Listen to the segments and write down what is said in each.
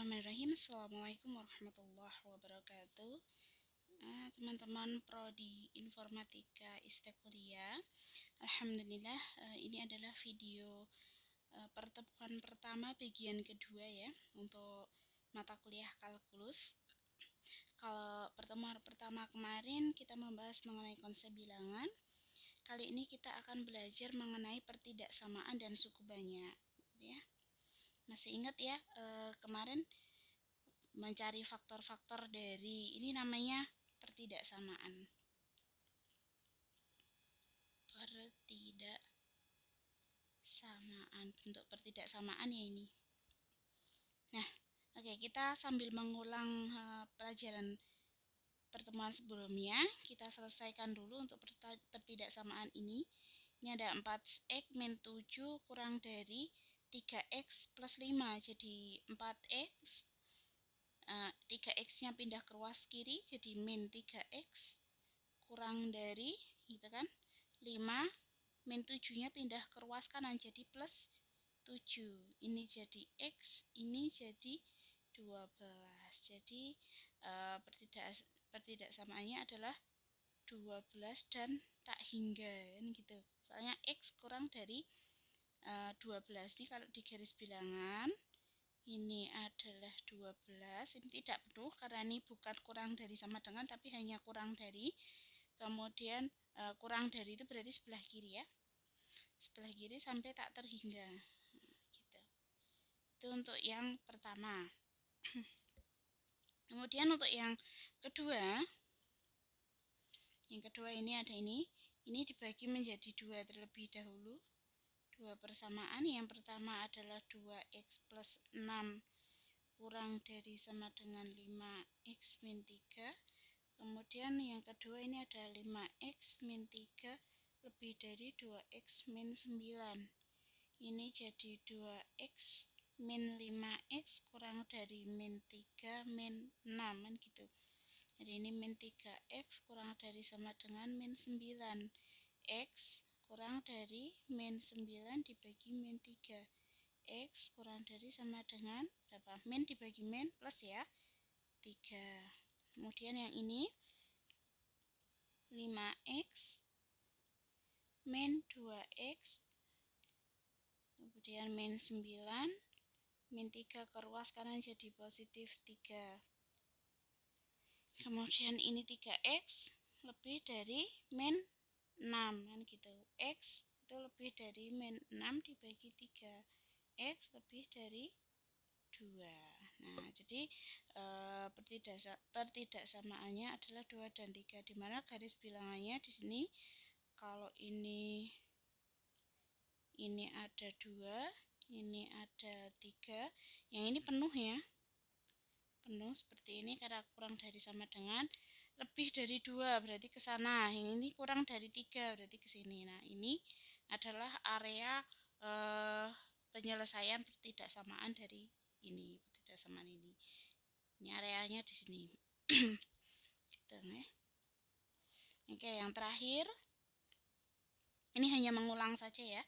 Bismillahirrahmanirrahim. Assalamualaikum warahmatullahi wabarakatuh. Teman-teman Prodi Informatika Istek Kuliah. Alhamdulillah, ini adalah video pertemuan pertama bagian kedua ya untuk mata kuliah kalkulus. Kalau pertemuan pertama kemarin kita membahas mengenai konsep bilangan. Kali ini kita akan belajar mengenai pertidaksamaan dan suku banyak ya. Masih ingat ya, kemarin mencari faktor-faktor dari ini namanya pertidaksamaan. Bentuk pertidaksamaan ya ini. Nah, oke, kita sambil mengulang pelajaran pertemuan sebelumnya, kita selesaikan dulu untuk pertidaksamaan ini. Ini ada 4x min 7 kurang dari 3x plus 5, jadi 4x, 3x nya pindah ke ruas kiri, jadi min 3x, kurang dari, gitu kan, 5, min 7 nya pindah ke ruas kanan, jadi plus 7, ini jadi x, ini jadi 12, jadi pertidaksamaannya adalah 12 dan tak hingga, gitu. Soalnya x kurang dari 12 ini kalau di garis bilangan ini adalah 12, ini tidak penuh karena ini bukan kurang dari sama dengan tapi hanya kurang dari, kemudian kurang dari itu berarti sebelah kiri ya, sebelah kiri sampai tak terhingga, gitu. Itu untuk yang pertama. Kemudian untuk yang kedua ini ada ini dibagi menjadi dua terlebih dahulu. Dua persamaan, yang pertama adalah 2x plus 6 kurang dari sama dengan 5x min 3. Kemudian yang kedua ini ada 5x min 3 lebih dari 2x min 9. Ini jadi 2x min 5x kurang dari min 3 min 6 kan gitu. Jadi ini min 3x kurang dari sama dengan min 9. X kurang dari min 9 dibagi min 3. X kurang dari sama dengan berapa? Min dibagi min plus ya, 3. Kemudian yang ini 5x min 2x, kemudian min 9, min 3 ke ruas kanan jadi positif 3. Kemudian ini 3x lebih dari min 6 kan gitu. X itu lebih dari min 6 dibagi 3. X lebih dari 2. Nah, jadi pertidaksamaannya adalah 2 dan 3, di mana garis bilangannya di sini kalau ini ada 2, ini ada 3, yang ini penuh ya. Penuh seperti ini karena kurang dari sama dengan lebih dari 2 berarti ke sana, yang ini kurang dari 3 berarti ke sini. Nah, ini adalah area penyelesaian pertidaksamaan dari ini, pertidaksamaan ini. Ini areanya di sini. Gitu ya. Oke, yang terakhir ini hanya mengulang saja ya.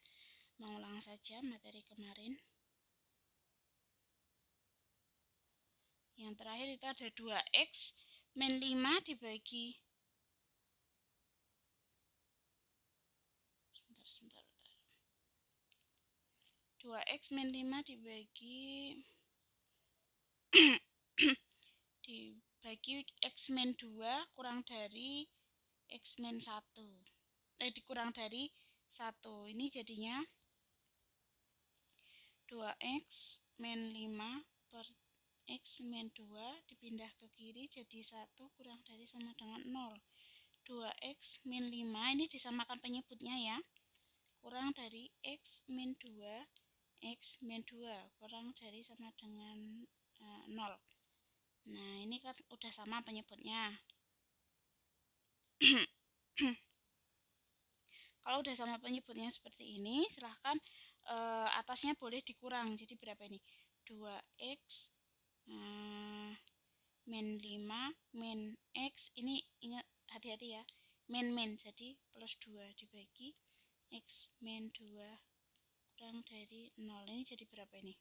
Mengulang saja materi kemarin. Yang terakhir itu ada 2x min 5 dibagi 2x min 5 dibagi x min 2 kurang dari x min 1. Dikurang dari 1. Ini jadinya 2x min 5 per x min 2 dipindah ke kiri jadi 1 kurang dari sama dengan 0. 2x min 5 ini disamakan penyebutnya ya, kurang dari x min 2, x min 2 kurang dari sama dengan 0. Nah, ini kan udah sama penyebutnya. Kalau udah sama penyebutnya seperti ini, silahkan atasnya boleh dikurang. Jadi berapa ini? 2x min 5 min x, ini ingat hati-hati ya, min jadi plus 2 dibagi x min 2 kurang dari 0. Ini jadi berapa ini?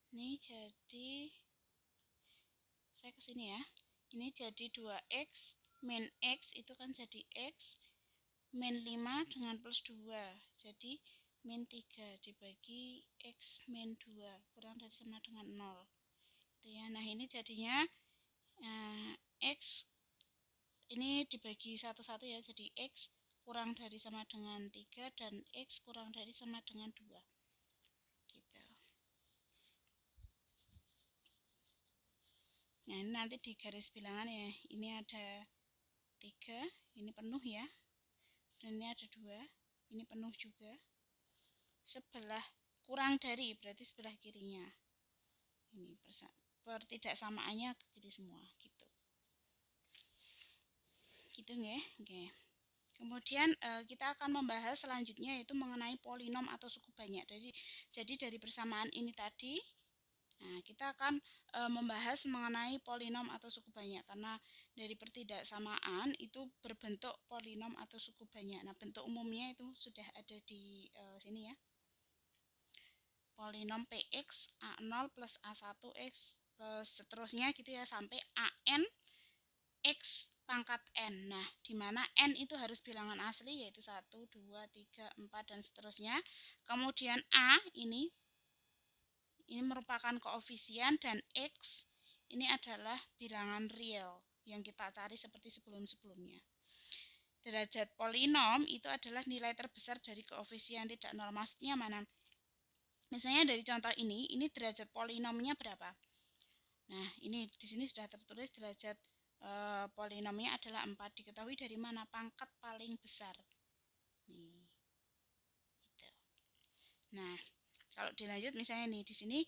Ini jadi saya ke sini ya. Ini jadi 2x min x itu kan jadi x min 5 dengan plus 2. Jadi min 3 dibagi x min 2 kurang dari sama dengan 0. Itu ya. Nah, ini jadinya x ini dibagi satu-satu ya. Jadi x kurang dari sama dengan 3 dan x kurang dari sama dengan 2. Gitu. Nah, ini nanti di garis bilangan ya. Ini ada 3, ini penuh ya. Dan ini ada 2, ini penuh juga. Sebelah kurang dari berarti sebelah kirinya. Ini pertidaksamaannya ke kiri semua gitu. Gitu nggih? Oke. Kemudian kita akan membahas selanjutnya yaitu mengenai polinom atau suku banyak. Jadi dari persamaan ini tadi, nah kita akan membahas mengenai polinom atau suku banyak karena dari pertidaksamaan itu berbentuk polinom atau suku banyak. Nah, bentuk umumnya itu sudah ada di sini ya. Polinom px a0 plus a1x plus seterusnya gitu ya sampai an x pangkat n. Nah, di mana n itu harus bilangan asli yaitu 1, 2, 3, 4 dan seterusnya. Kemudian a ini merupakan koefisien dan x ini adalah bilangan real yang kita cari seperti sebelum-sebelumnya. Derajat polinom itu adalah nilai terbesar dari koefisien tidak nol. Maksudnya mana? Misalnya dari contoh ini derajat polinomnya berapa? Nah, ini di sini sudah tertulis derajat polinomnya adalah 4. Diketahui dari mana? Pangkat paling besar. Nih. Gitu. Nah, kalau dilanjut misalnya nih di sini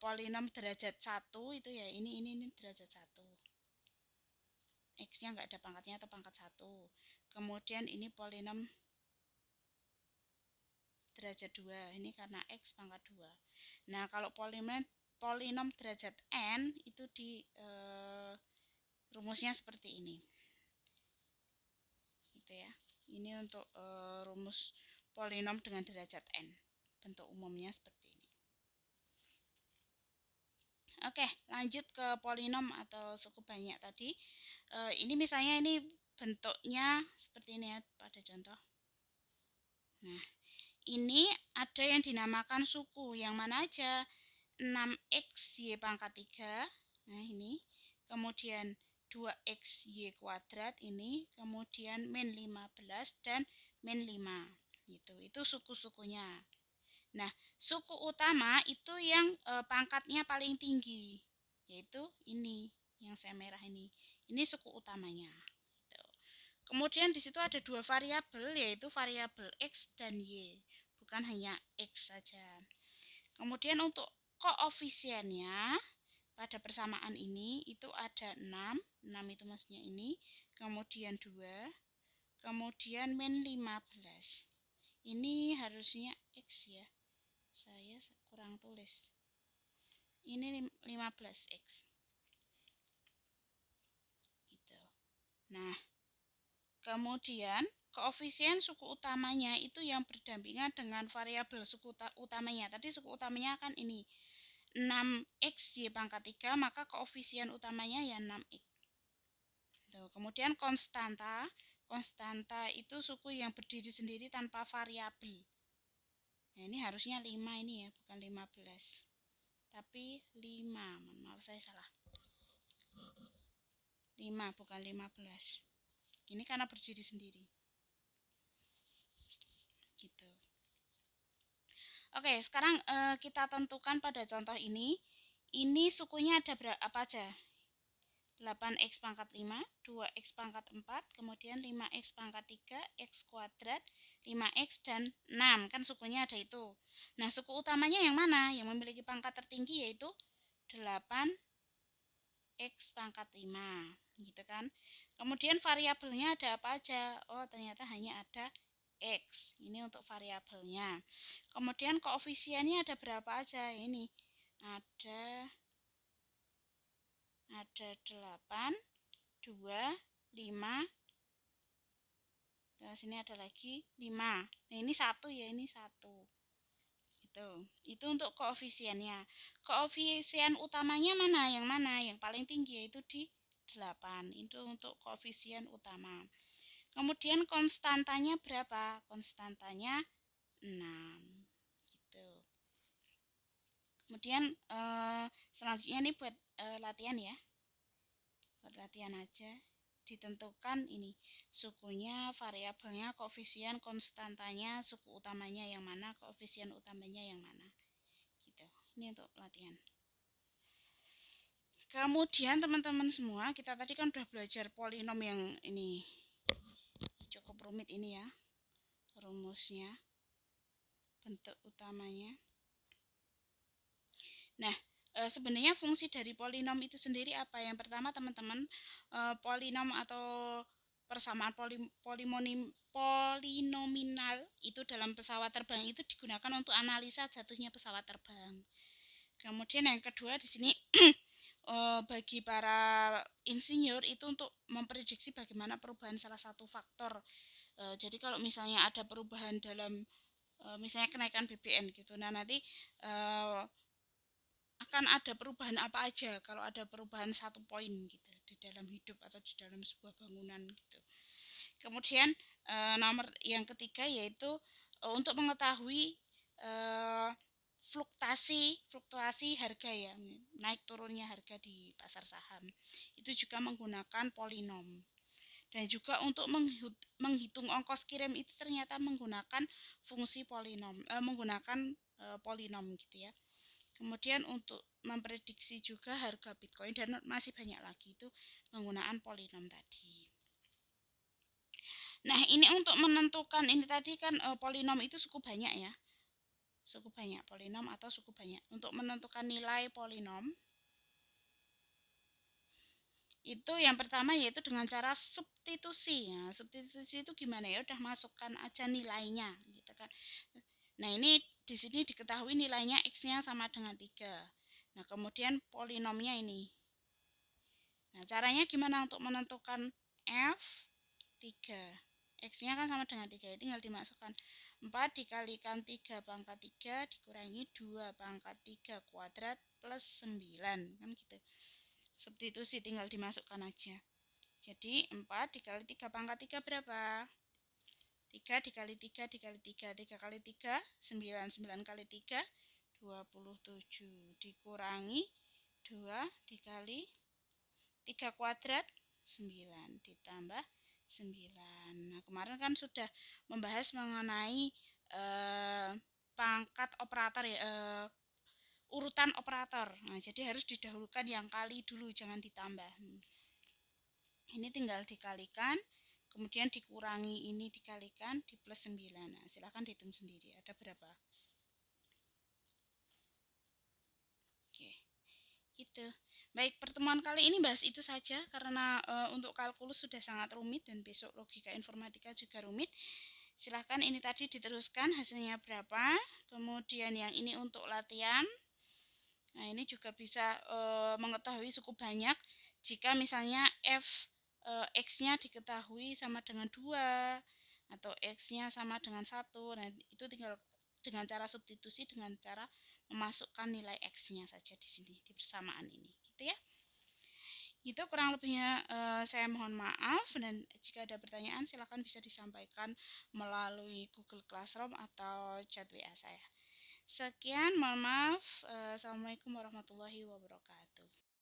polinom derajat 1 itu ya ini derajat 1. X-nya enggak ada pangkatnya atau pangkat 1. Kemudian ini polinom derajat 2. Ini karena X pangkat 2. Nah, kalau polinom derajat N itu di rumusnya seperti ini. Gitu ya. Ini untuk rumus polinom dengan derajat N. Bentuk umumnya seperti ini. Oke, lanjut ke polinom atau suku banyak tadi. Ini misalnya ini bentuknya seperti ini ya pada contoh. Nah, ini ada yang dinamakan suku, yang mana aja 6xy pangkat 3, nah ini, kemudian 2xy kuadrat ini, kemudian min 15 dan min 5, gitu. Itu suku-sukunya. Nah, suku utama itu yang pangkatnya paling tinggi, yaitu ini, yang saya merah ini. Ini suku utamanya. Kemudian di situ ada 2 variabel yaitu variabel x dan y, bukan hanya x saja. Kemudian untuk koefisiennya pada persamaan ini itu ada 6 itu maksudnya ini, kemudian 2, kemudian min 15. Ini harusnya x ya. Saya kurang tulis. Ini 15x. Gitu. Nah, kemudian koefisien suku utamanya itu yang berdampingan dengan variabel suku utamanya. Tadi suku utamanya kan ini 6xy pangkat 3, maka koefisien utamanya ya 6x. Tuh, kemudian konstanta itu suku yang berdiri sendiri tanpa variabel. Nah, ini harusnya 5 ini ya, bukan 15. Tapi 5, maaf saya salah. 5 bukan 15. Ini karena berdiri sendiri. Gitu. Oke, sekarang kita tentukan pada contoh ini. Ini sukunya ada apa aja? 8x pangkat 5, 2x pangkat 4, kemudian 5x pangkat 3, x kuadrat, 5x, dan 6. Kan sukunya ada itu. Nah, suku utamanya yang mana? Yang memiliki pangkat tertinggi yaitu 8x pangkat 5. Gitu kan. Kemudian variabelnya ada apa aja? Oh, ternyata hanya ada x. Ini untuk variabelnya. Kemudian koefisiennya ada berapa aja? Ini ada 8, 2, 5. Terus sini ada lagi 5. Nah, ini 1 ya, ini 1. gitu. Itu untuk koefisiennya. Koefisien utamanya mana? Yang mana? Yang paling tinggi yaitu di 8. Itu untuk koefisien utama. Kemudian konstantanya berapa? Konstantanya 6. Gitu. Kemudian selanjutnya ini buat latihan ya. Buat latihan aja. Ditentukan ini sukunya, variabelnya, koefisien, konstantanya, suku utamanya yang mana, koefisien utamanya yang mana. Gitu. Ini untuk latihan. Kemudian teman-teman semua, kita tadi kan udah belajar polinom yang ini cukup rumit ini ya, rumusnya, bentuk utamanya. Nah, sebenarnya fungsi dari polinom itu sendiri apa? Yang pertama teman-teman, polinom atau persamaan polinominal itu dalam pesawat terbang itu digunakan untuk analisa jatuhnya pesawat terbang. Kemudian yang kedua di sini bagi para insinyur itu untuk memprediksi bagaimana perubahan salah satu faktor. Jadi kalau misalnya ada perubahan dalam misalnya kenaikan BBM gitu, nah nanti akan ada perubahan apa aja kalau ada perubahan satu poin gitu di dalam hidup atau di dalam sebuah bangunan gitu. Kemudian nomor yang ketiga yaitu untuk mengetahui fluktuasi harga ya, naik turunnya harga di pasar saham. Itu juga menggunakan polinom. Dan juga untuk menghitung ongkos kirim itu ternyata menggunakan fungsi polinom, menggunakan polinom gitu ya. Kemudian untuk memprediksi juga harga Bitcoin dan masih banyak lagi itu penggunaan polinom tadi. Nah, ini untuk menentukan ini tadi kan polinom itu suku banyak ya. Suku banyak polinom atau suku banyak. Untuk menentukan nilai polinom itu yang pertama yaitu dengan cara substitusi. Nah, substitusi itu gimana ya? Udah masukkan aja nilainya gitu kan. Nah, ini di sini diketahui nilainya X-nya sama dengan 3. Nah, kemudian polinomnya ini. Nah, caranya gimana untuk menentukan F3? X-nya kan sama dengan 3, tinggal dimasukkan. 4 dikalikan 3 pangkat 3 dikurangi 2 pangkat 3 kuadrat plus 9. Kan gitu. Substitusi tinggal dimasukkan aja. Jadi 4 dikali 3 pangkat 3 berapa? 3 dikali 3 dikali 3. 3 kali 3, 9. 9 kali 3, 27 dikurangi 2 dikali 3 kuadrat 9 ditambah 9. Nah, kemarin kan sudah membahas mengenai pangkat operator ya, urutan operator. Nah, jadi harus didahulukan yang kali dulu, jangan ditambah. Ini tinggal dikalikan, kemudian dikurangi ini dikalikan di plus 9. Nah, silahkan dihitung sendiri ada berapa. Oke, gitu. Baik, pertemuan kali ini bahas itu saja karena untuk kalkulus sudah sangat rumit dan besok logika informatika juga rumit. Silahkan ini tadi diteruskan hasilnya berapa. Kemudian yang ini untuk latihan. Nah, ini juga bisa mengetahui cukup banyak jika misalnya X-nya diketahui sama dengan 2 atau X-nya sama dengan 1. Nah, itu tinggal dengan cara substitusi dengan cara memasukkan nilai X-nya saja di sini di persamaan ini, gitu ya. Itu kurang lebihnya saya mohon maaf dan jika ada pertanyaan silakan bisa disampaikan melalui Google Classroom atau chat WA saya. Sekian, mohon maaf. Assalamualaikum warahmatullahi wabarakatuh.